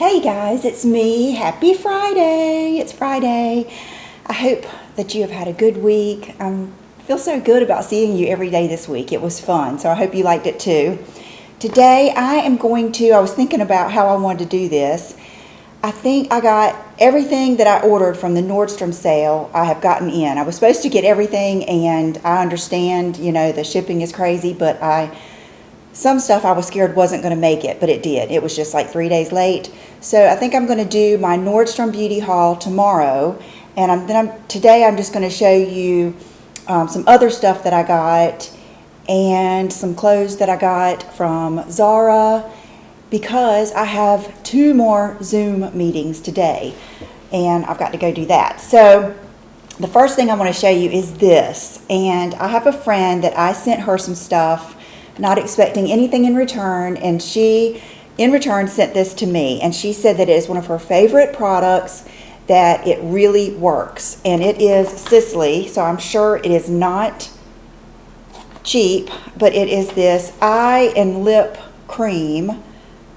Hey guys, it's me. Happy Friday. It's Friday. I hope that you have had a good week. I feel so good about seeing you every day this week. It was fun, so I hope you liked it too. Today I was thinking about how I wanted to do this. I think I got everything that I ordered from the Nordstrom sale. I have gotten in. I was supposed to get everything, and I understand, the shipping is crazy, but some stuff I was scared wasn't going to make it, but it did. It was just like 3 days late. So I think I'm going to do my Nordstrom beauty haul tomorrow, and today I'm just going to show you some other stuff that I got and some clothes that I got from Zara, because I have 2 more Zoom meetings today and I've got to go do that. So the first thing I want to show you is this, and I have a friend that I sent her some stuff not expecting anything in return, and she in return sent this to me, and she said that it is one of her favorite products, that it really works, and it is Sisley, so I'm sure it is not cheap, but it is this eye and lip cream,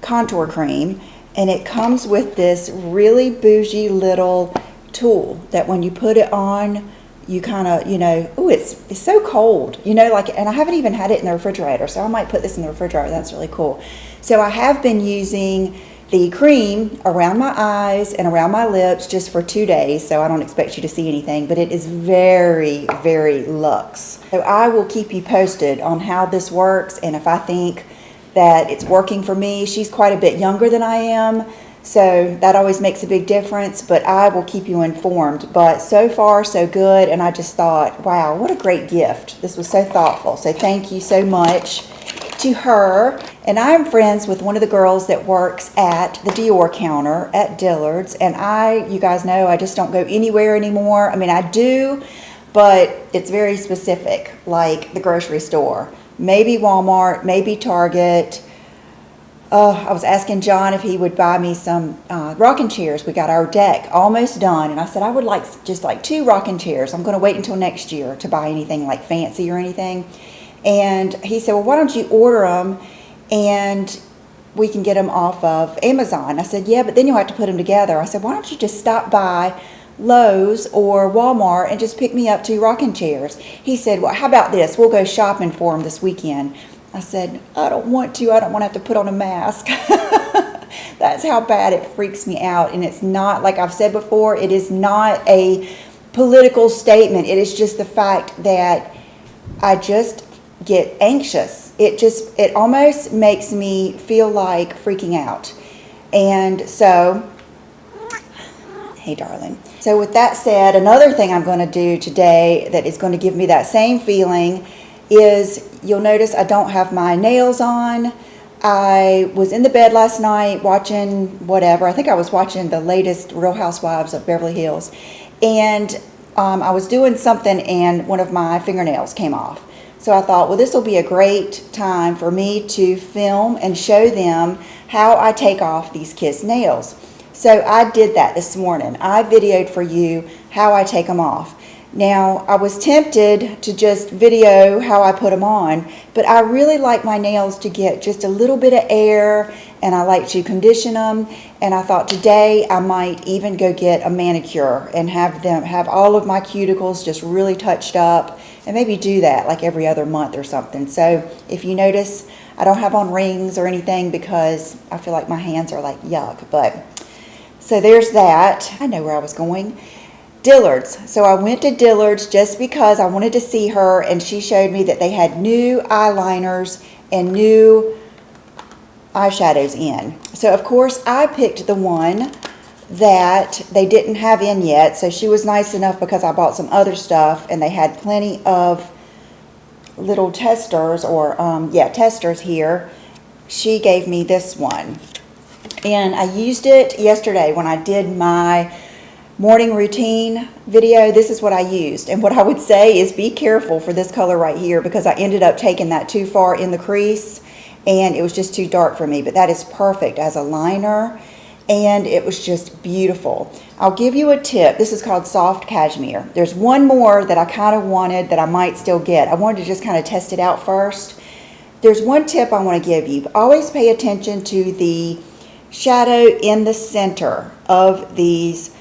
contour cream, and it comes with this really bougie little tool that when you put it on, you kind of, ooh, it's so cold, and I haven't even had it in the refrigerator, so I might put this in the refrigerator. That's really cool. So I have been using the cream around my eyes and around my lips just for 2 days, so I don't expect you to see anything, but it is very, very luxe. So I will keep you posted on how this works, and if I think that it's working for me. She's quite a bit younger than I am, so that always makes a big difference, but I will keep you informed. But so far, so good, and I just thought, wow, what a great gift. This was so thoughtful, so thank you so much to her. And I'm friends with one of the girls that works at the DIOR counter at Dillard's, and you guys know, I just don't go anywhere anymore. I mean, I do, but it's very specific, like the grocery store. Maybe Walmart, maybe Target. I was asking John if he would buy me some rocking chairs. We got our deck almost done, and I said I would like just 2 rocking chairs. I'm going to wait until next year to buy anything like fancy or anything. And he said, well, why don't you order them and we can get them off of Amazon. I said, yeah, but then you'll have to put them together. I said, why don't you just stop by Lowe's or Walmart and just pick me up 2 rocking chairs. He said, well, how about this? We'll go shopping for them this weekend. I said, I don't want to. I don't want to have to put on a mask. That's how bad it freaks me out. And it's not, like I've said before, it is not a political statement. It is just the fact that I just get anxious. It almost makes me feel like freaking out. And so, hey, darling. So with that said, another thing I'm going to do today that is going to give me that same feeling is, you'll notice I don't have my nails on. I was in the bed last night watching whatever. I think I was watching the latest Real Housewives of Beverly Hills. And I was doing something and one of my fingernails came off. So I thought, well, this will be a great time for me to film and show them how I take off these kids' nails. So I did that this morning. I videoed for you how I take them off. Now, I was tempted to just video how I put them on, but I really like my nails to get just a little bit of air, and I like to condition them. And I thought today I might even go get a manicure and have all of my cuticles just really touched up, and maybe do that like every other month or something. So if you notice, I don't have on rings or anything because I feel like my hands are like yuck, but so there's that. I know where I was going. Dillard's. So I went to Dillard's just because I wanted to see her, and she showed me that they had new eyeliners and new eyeshadows in. So of course I picked the one that they didn't have in yet. So she was nice enough, because I bought some other stuff and they had plenty of little testers testers here. She gave me this one. And I used it yesterday when I did my morning routine video. This is what I used. And what I would say is be careful for this color right here, because I ended up taking that too far in the crease and it was just too dark for me. But that is perfect as a liner, and it was just beautiful. I'll give you a tip. This is called Soft Cashmere. There's one more that I kind of wanted that I might still get. I wanted to just kind of test it out first. There's one tip I want to give you. Always pay attention to the shadow in the center of these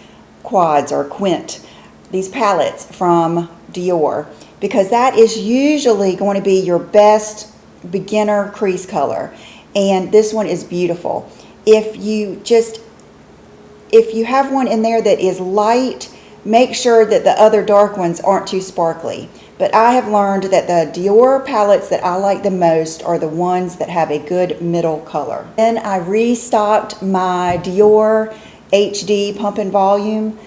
quads or quint, these palettes from DIOR, because that is usually going to be your best beginner crease color. And this one is beautiful. If you have one in there that is light, make sure that the other dark ones aren't too sparkly. But I have learned that the DIOR palettes that I like the most are the ones that have a good middle color. Then I restocked my DIOR HD Pump and Volume.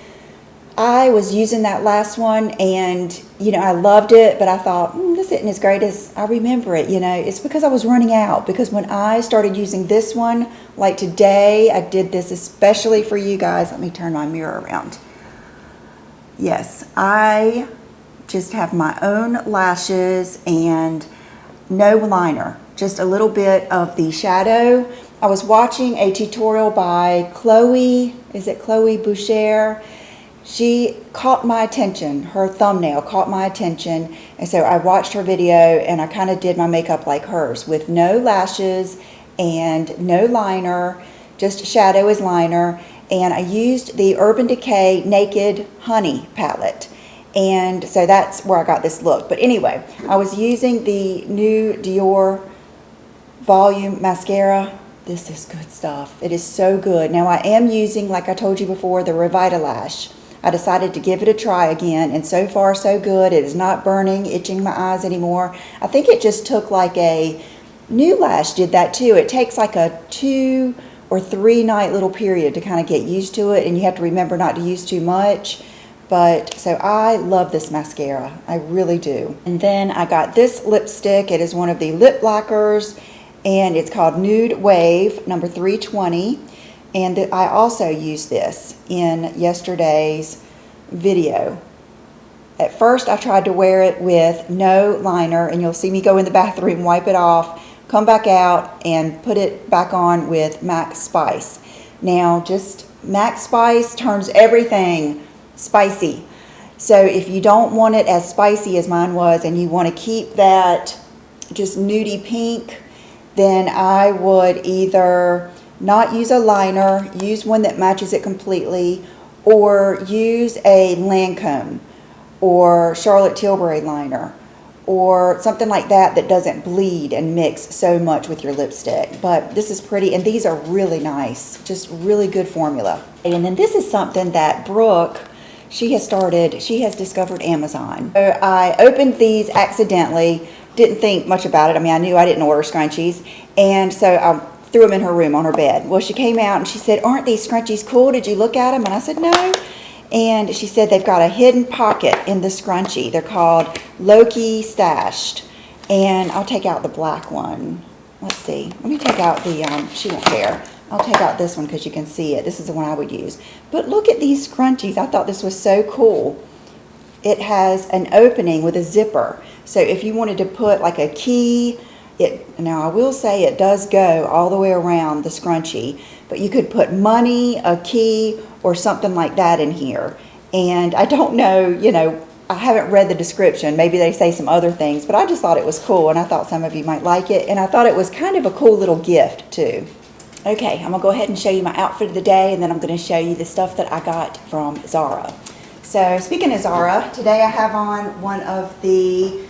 I was using that last one and, I loved it, but I thought, this isn't as great as I remember it, It's because I was running out, because when I started using this one, like today, I did this especially for you guys. Let me turn my mirror around. Yes, I just have my own lashes and no liner, just a little bit of the shadow. I was watching a tutorial by Chloe Boucher. She caught my attention, her thumbnail caught my attention, and so I watched her video and I kind of did my makeup like hers with no lashes and no liner, just shadow as liner, and I used the Urban Decay Naked Honey palette, and so that's where I got this look. But anyway, I was using the new DIOR Volume Mascara. This is good stuff. It is so good. Now I am using, like I told you before, the Revitalash. I decided to give it a try again, and so far so good. It is not burning, itching my eyes anymore. I think it just took like a new lash did that too. It takes like a 2 or 3 night little period to kind of get used to it, and you have to remember not to use too much. But so I love this mascara, I really do. And then I got this lipstick. It is one of the lip lockers, and it's called Nude Wave number 320. And I also used this in yesterday's video. At first I tried to wear it with no liner, and you'll see me go in the bathroom, wipe it off, come back out, and put it back on with MAC Spice. Now, just MAC Spice turns everything spicy. So if you don't want it as spicy as mine was, and you want to keep that just nudie pink, then I would either not use a liner, use one that matches it completely, or use a Lancome or Charlotte Tilbury liner or something like that that doesn't bleed and mix so much with your lipstick. But this is pretty, and these are really nice, just really good formula. And then this is something that Brooke, she has discovered Amazon. So I opened these accidentally, didn't think much about it. I mean, I knew I didn't order scrunchies, and so I threw them in her room on her bed. Well, she came out and she said, "Aren't these scrunchies cool? Did you look at them?" And I said, "No." And she said they've got a hidden pocket in the scrunchie. They're called Low-Key Stashed. And I'll take out the black one. Let's see. Let me take out the, she won't care. I'll take out this one because you can see it. This is the one I would use. But look at these scrunchies. I thought this was so cool. It has an opening with a zipper. So if you wanted to put like a key, now I will say it does go all the way around the scrunchie, but you could put money, a key, or something like that in here. And I don't know, I haven't read the description. Maybe they say some other things, but I just thought it was cool, and I thought some of you might like it, and I thought it was kind of a cool little gift too. Okay, I'm gonna go ahead and show you my outfit of the day, and then I'm gonna show you the stuff that I got from Zara. So speaking of Zara, today I have on one of the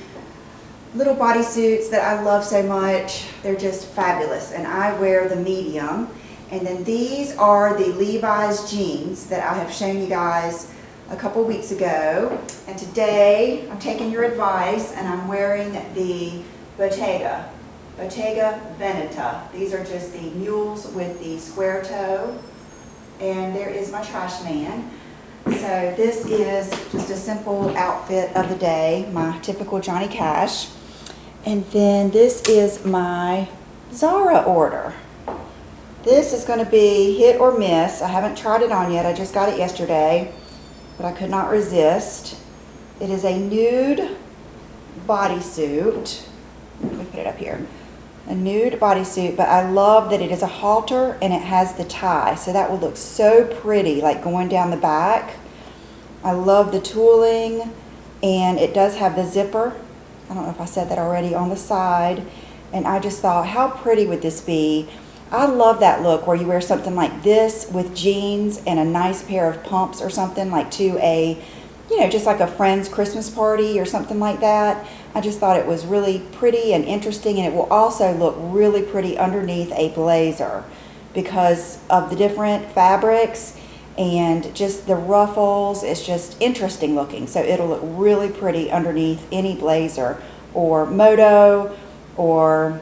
little bodysuits that I love so much. They're just fabulous, and I wear the medium. And then these are the Levi's jeans that I have shown you guys a couple weeks ago. And today I'm taking your advice, and I'm wearing the Bottega Veneta. These are just the mules with the square toe. And there is my trash man. So this is just a simple outfit of the day, my typical Johnny Cash. And then this is my Zara order. This is going to be hit or miss. I haven't tried it on yet. I just got it yesterday, but I could not resist. It is a nude bodysuit. Let me put it up here. A nude bodysuit, but I love that it is a halter and it has the tie. So that will look so pretty, like going down the back. I love the tooling, and it does have the zipper. I don't know if I said that already, on the side. And I just thought, how pretty would this be I love that look where you wear something like this with jeans and a nice pair of pumps or something, like to a, you know, just like a friend's Christmas party or something like that. I just thought it was really pretty and interesting, and it will also look really pretty underneath a blazer because of the different fabrics and just the ruffles. It's just interesting looking, so it'll look really pretty underneath any blazer or moto or,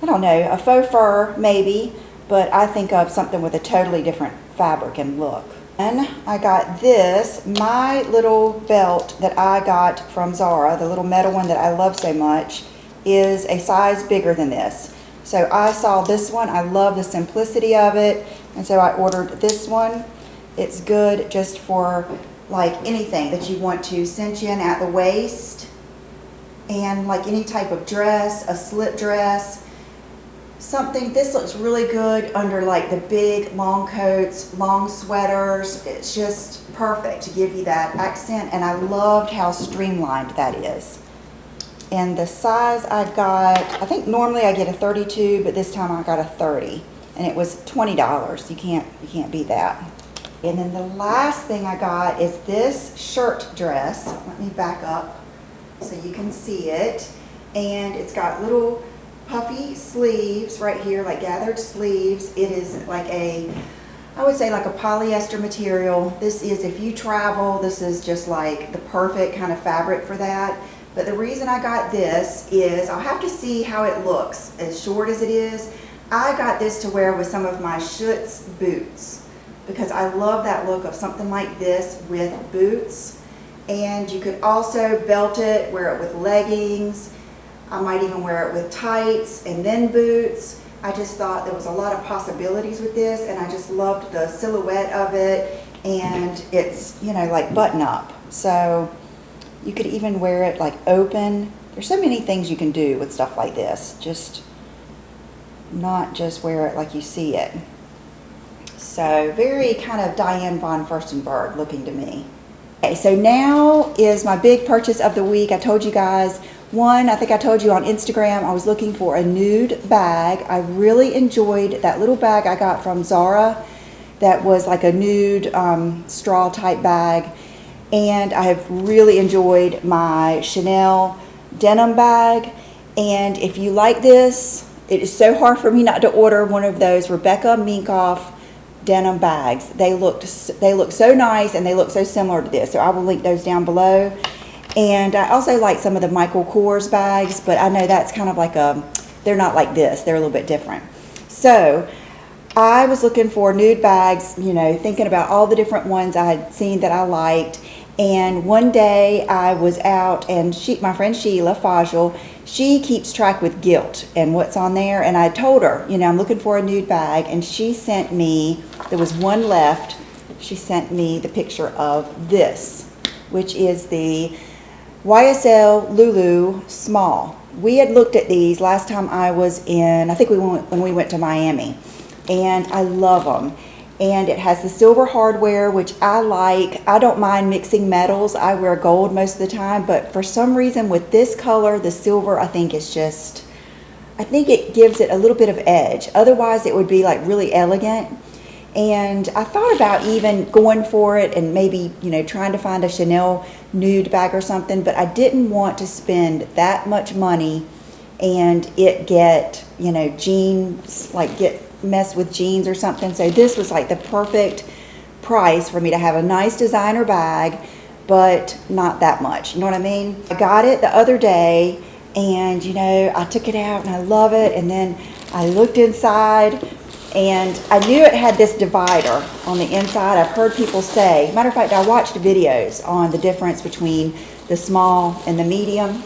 I don't know, a faux fur maybe, but I think of something with a totally different fabric and look. And I got this, my little belt that I got from Zara, the little metal one that I love so much, is a size bigger than this. So I saw this one, I love the simplicity of it, and so I ordered this one. It's good just for like anything that you want to cinch in at the waist, and like any type of dress, a slip dress, something. This looks really good under like the big long coats, long sweaters. It's just perfect to give you that accent, and I loved how streamlined that is. And the size I got, I think normally I get a 32, but this time I got a 30, and it was $20. You can't beat that. And then the last thing I got is this shirt dress. Let me back up so you can see it. And it's got little puffy sleeves right here, like gathered sleeves. It is like a, I would say like a polyester material. This is, if you travel, this is just like the perfect kind of fabric for that. But the reason I got this is, I'll have to see how it looks, as short as it is. I got this to wear with some of my Schutz boots, because I love that look of something like this with boots. And you could also belt it, wear it with leggings. I might even wear it with tights and then boots. I just thought there was a lot of possibilities with this, and I just loved the silhouette of it, and it's, you know, like button up. So you could even wear it like open. There's so many things you can do with stuff like this. Just not just wear it like you see it. So very kind of Diane von Furstenberg looking to me. Okay, so now is my big purchase of the week. I told you guys, one, I think I told you on Instagram, I was looking for a nude bag. I really enjoyed that little bag I got from Zara that was like a nude straw type bag. And I have really enjoyed my Chanel denim bag. And if you like this, it is so hard for me not to order one of those Rebecca Minkoff denim bags. They look so nice, and they look so similar to this. So I will link those down below. And I also like some of the Michael Kors bags, but I know that's kind of like they're not like this. They're a little bit different. So I was looking for nude bags, you know, thinking about all the different ones I had seen that I liked. And one day I was out, and my friend Sheila Fajl, she keeps track with Gilt and what's on there. And I told her, you know, I'm looking for a nude bag, and she sent me, there was one left, she sent me the picture of this, which is the YSL Lulu Small. We had looked at these last time I was in, I think when we went to Miami, and I love them. And it has the silver hardware, which I like. I don't mind mixing metals. I wear gold most of the time, but for some reason with this color, the silver, I think it's just, I think it gives it a little bit of edge. Otherwise it would be like really elegant. And I thought about even going for it and maybe, you know, trying to find a Chanel nude bag or something, but I didn't want to spend that much money and it get, you know, jeans, like get messed with jeans or something. So this was like the perfect price for me to have a nice designer bag, but not that much. You know what I mean? I got it the other day, and, you know, I took it out and I love it. And then I looked inside, and I knew it had this divider on the inside. I've heard people say, matter of fact, I watched videos on the difference between the small and the medium.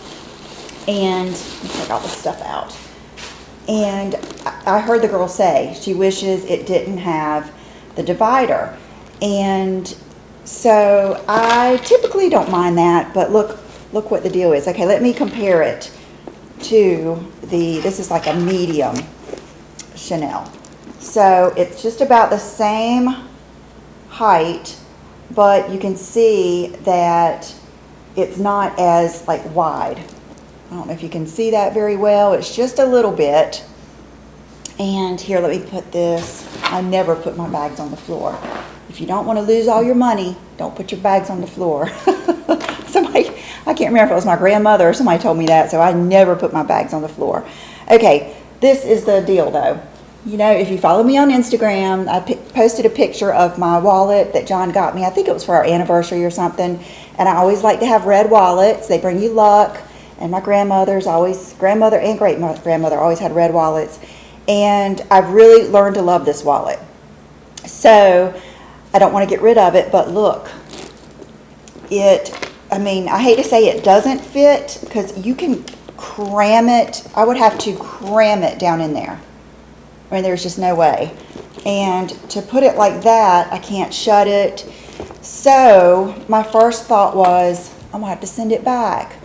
And let me take all this stuff out. And I heard the girl say she wishes it didn't have the divider. And so I typically don't mind that, but look what the deal is. Okay, let me compare it to this is like a medium Chanel. So it's just about the same height, but you can see that it's not as like wide. I don't know if you can see that very well. It's just a little bit. And here, let me put this. I never put my bags on the floor. If you don't want to lose all your money, don't put your bags on the floor. Somebody, I can't remember if it was my grandmother or somebody told me that, so I never put my bags on the floor. Okay, this is the deal though. You know, if you follow me on Instagram, I posted a picture of my wallet that John got me. I think it was for our anniversary or something. And I always like to have red wallets. They bring you luck. And my grandmother and great-grandmother always had red wallets. And I've really learned to love this wallet. So I don't want to get rid of it, but look, I mean, I hate to say it doesn't fit because you can cram it. I would have to cram it down in there. I mean, there's just no way. And to put it like that, I can't shut it. So my first thought was, I'm going to have to send it back.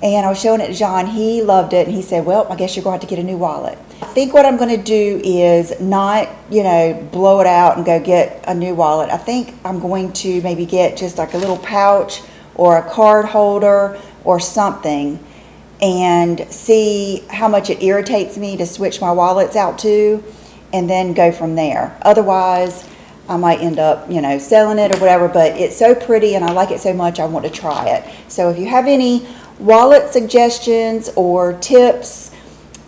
And I was showing it to John. He loved it. And he said, well, I guess you're going to have to get a new wallet. I think what I'm going to do is not, you know, blow it out and go get a new wallet. I think I'm going to maybe get just like a little pouch or a card holder or something and see how much it irritates me to switch my wallets out to and then go from there. Otherwise, I might end up, you know, selling it or whatever, but it's so pretty and I like it so much I want to try it. So if you have any wallet suggestions or tips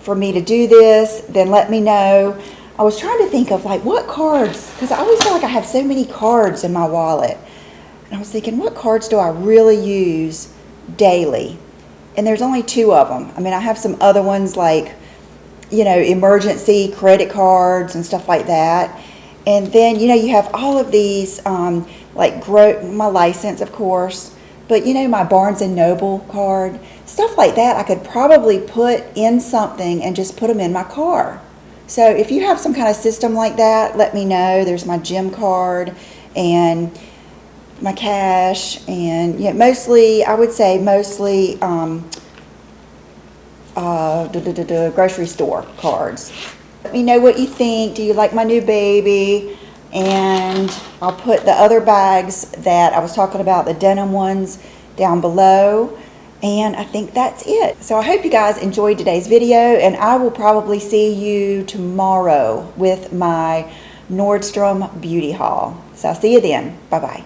for me to do this, then let me know. I was trying to think of like what cards, because I always feel like I have so many cards in my wallet. And I was thinking, what cards do I really use daily? And there's only 2 of them. I mean, I have some other ones like, you know, emergency credit cards and stuff like that. And then, you know, you have all of these, like my license, of course, but, you know, my Barnes & Noble card, stuff like that I could probably put in something and just put them in my car. So if you have some kind of system like that, let me know. There's my gym card and my cash and, yeah, mostly, I would say mostly grocery store cards. Let me know what you think. Do you like my new baby? And I'll put the other bags that I was talking about, the denim ones, down below. And I think that's it. So I hope you guys enjoyed today's video, and I will probably see you tomorrow with my Nordstrom beauty haul. So I'll see you then. Bye-bye.